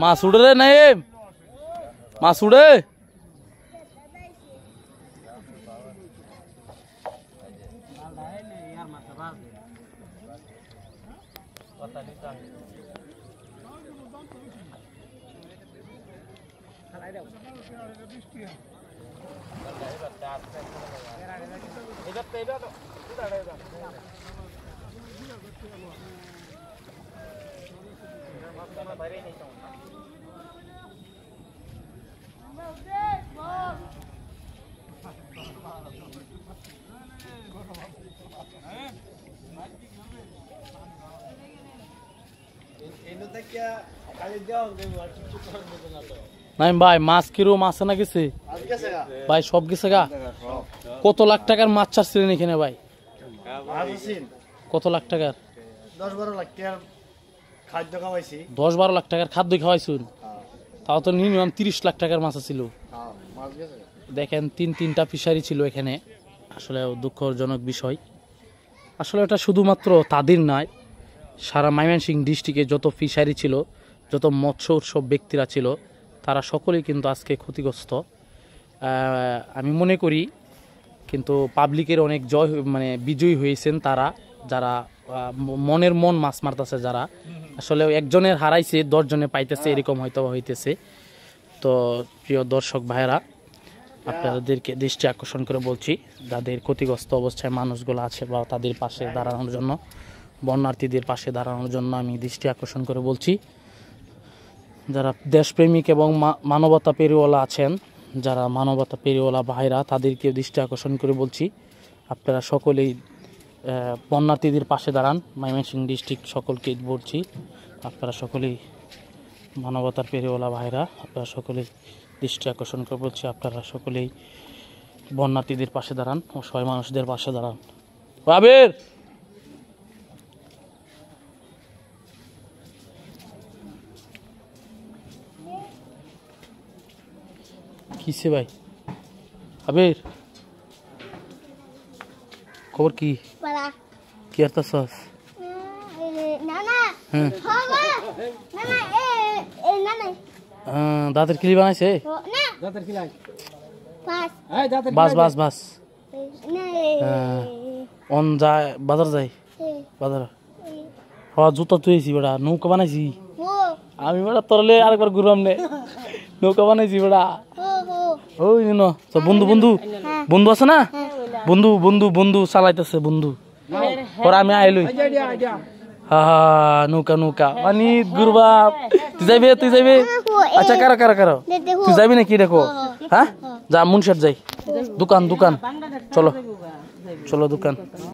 मासूड़ रे नहीं मासूड़े नहीं भाई माছ किरो माছ ना किसे भाई सब किसे गा কত লাখ টাকার মাছ চাচ্ছিলেন এখানে ভাই কত লাখ টাকার 10-12 লাখ টাকার খাদ্য খাওয়াইছি 10-12 লাখ টাকার খাদ্য খাওয়াইছুন তাও তো মিনিমাম 30 লাখ টাকার মাছ ছিল দেখেন তিনটা ফিশারি ছিল এখানে আসলে দুঃখজনক বিষয় আসলে এটা শুধুমাত্র তাদের নয় সারা ময়মনসিংহ ডিস্ট্রিক্টে যত ফিশারি ছিল যত মৎস্য উৎসব ব্যক্তিরা ছিল তারা সকলেই কিন্তু আজকে ক্ষতিগ্রস্ত আমি মনে করি কিন্তু পাবলিকের অনেক জয় মানে বিজয়ী হয়েছেন তারা যারা মনের মন মাছ মারতেছে যারা আসলে একজনের হারাইছে 10 জনে পাইতেছে এরকম হয়তো হইতেছে তো প্রিয় দর্শক ভাইরা আপনাদেরকে দৃষ্টি আকর্ষণ করে বলছি যাদের ক্ষতিগ্রস্ত অবস্থায় মানুষগুলো আছে বা তাদের পাশে দাঁড়ানোর জন্য বন্যার্থীদের পাশে দাঁড়ানোর জন্য আমি দৃষ্টি আকর্ষণ করে বলছি যারা দেশপ্রেমিক এবং মানবতা পেরিওয়ালা আছেন যারা মানবতা পেরিওয়ালা ভাইরা তাদেরকে দৃষ্টি আকর্ষণ করে বলছি আপনারা সকলেই বন্যার্থীদের পাশে দাঁড়ান ময়মনসিংহ ডিস্ট্রিক্ট সকলকে বলছি আপনারা সকলেই মানবতার পেরিওয়ালা ভাইরা আপনারা সকলেই দৃষ্টি আকর্ষণ করে বলছি আপনারা সকলেই বন্যার্থীদের পাশে দাঁড়ান অসহায় মানুষদের পাশে দাঁড়ান আবির কিসে ভাই আবির খবর কি কি আর তাসস না না হ্যাঁ না না এ না না দাঁতের কিলি বানাইছে না দাঁতের খিলাই পাস এই দাঁতের বাস না অন যায় বাজার যায় বাজার হ্যাঁ জুতা তুইছি বেড়া নৌকা বানাইছি ও আমি বেড়া তরলে আরেকবার ঘুরলাম নে নৌকা বানাইছি বেড়া ও ওই ন বন্ধু আছে না বন্ধু চালাইতেছে বন্ধু পরে আমি আইলই হা নৌকা পানি ঘুরবা তুই যাইবে আচ্ছা কারো তুই যাবি নাকি দেখো হ্যাঁ যা মুনশেট যাই দোকান চলো দোকান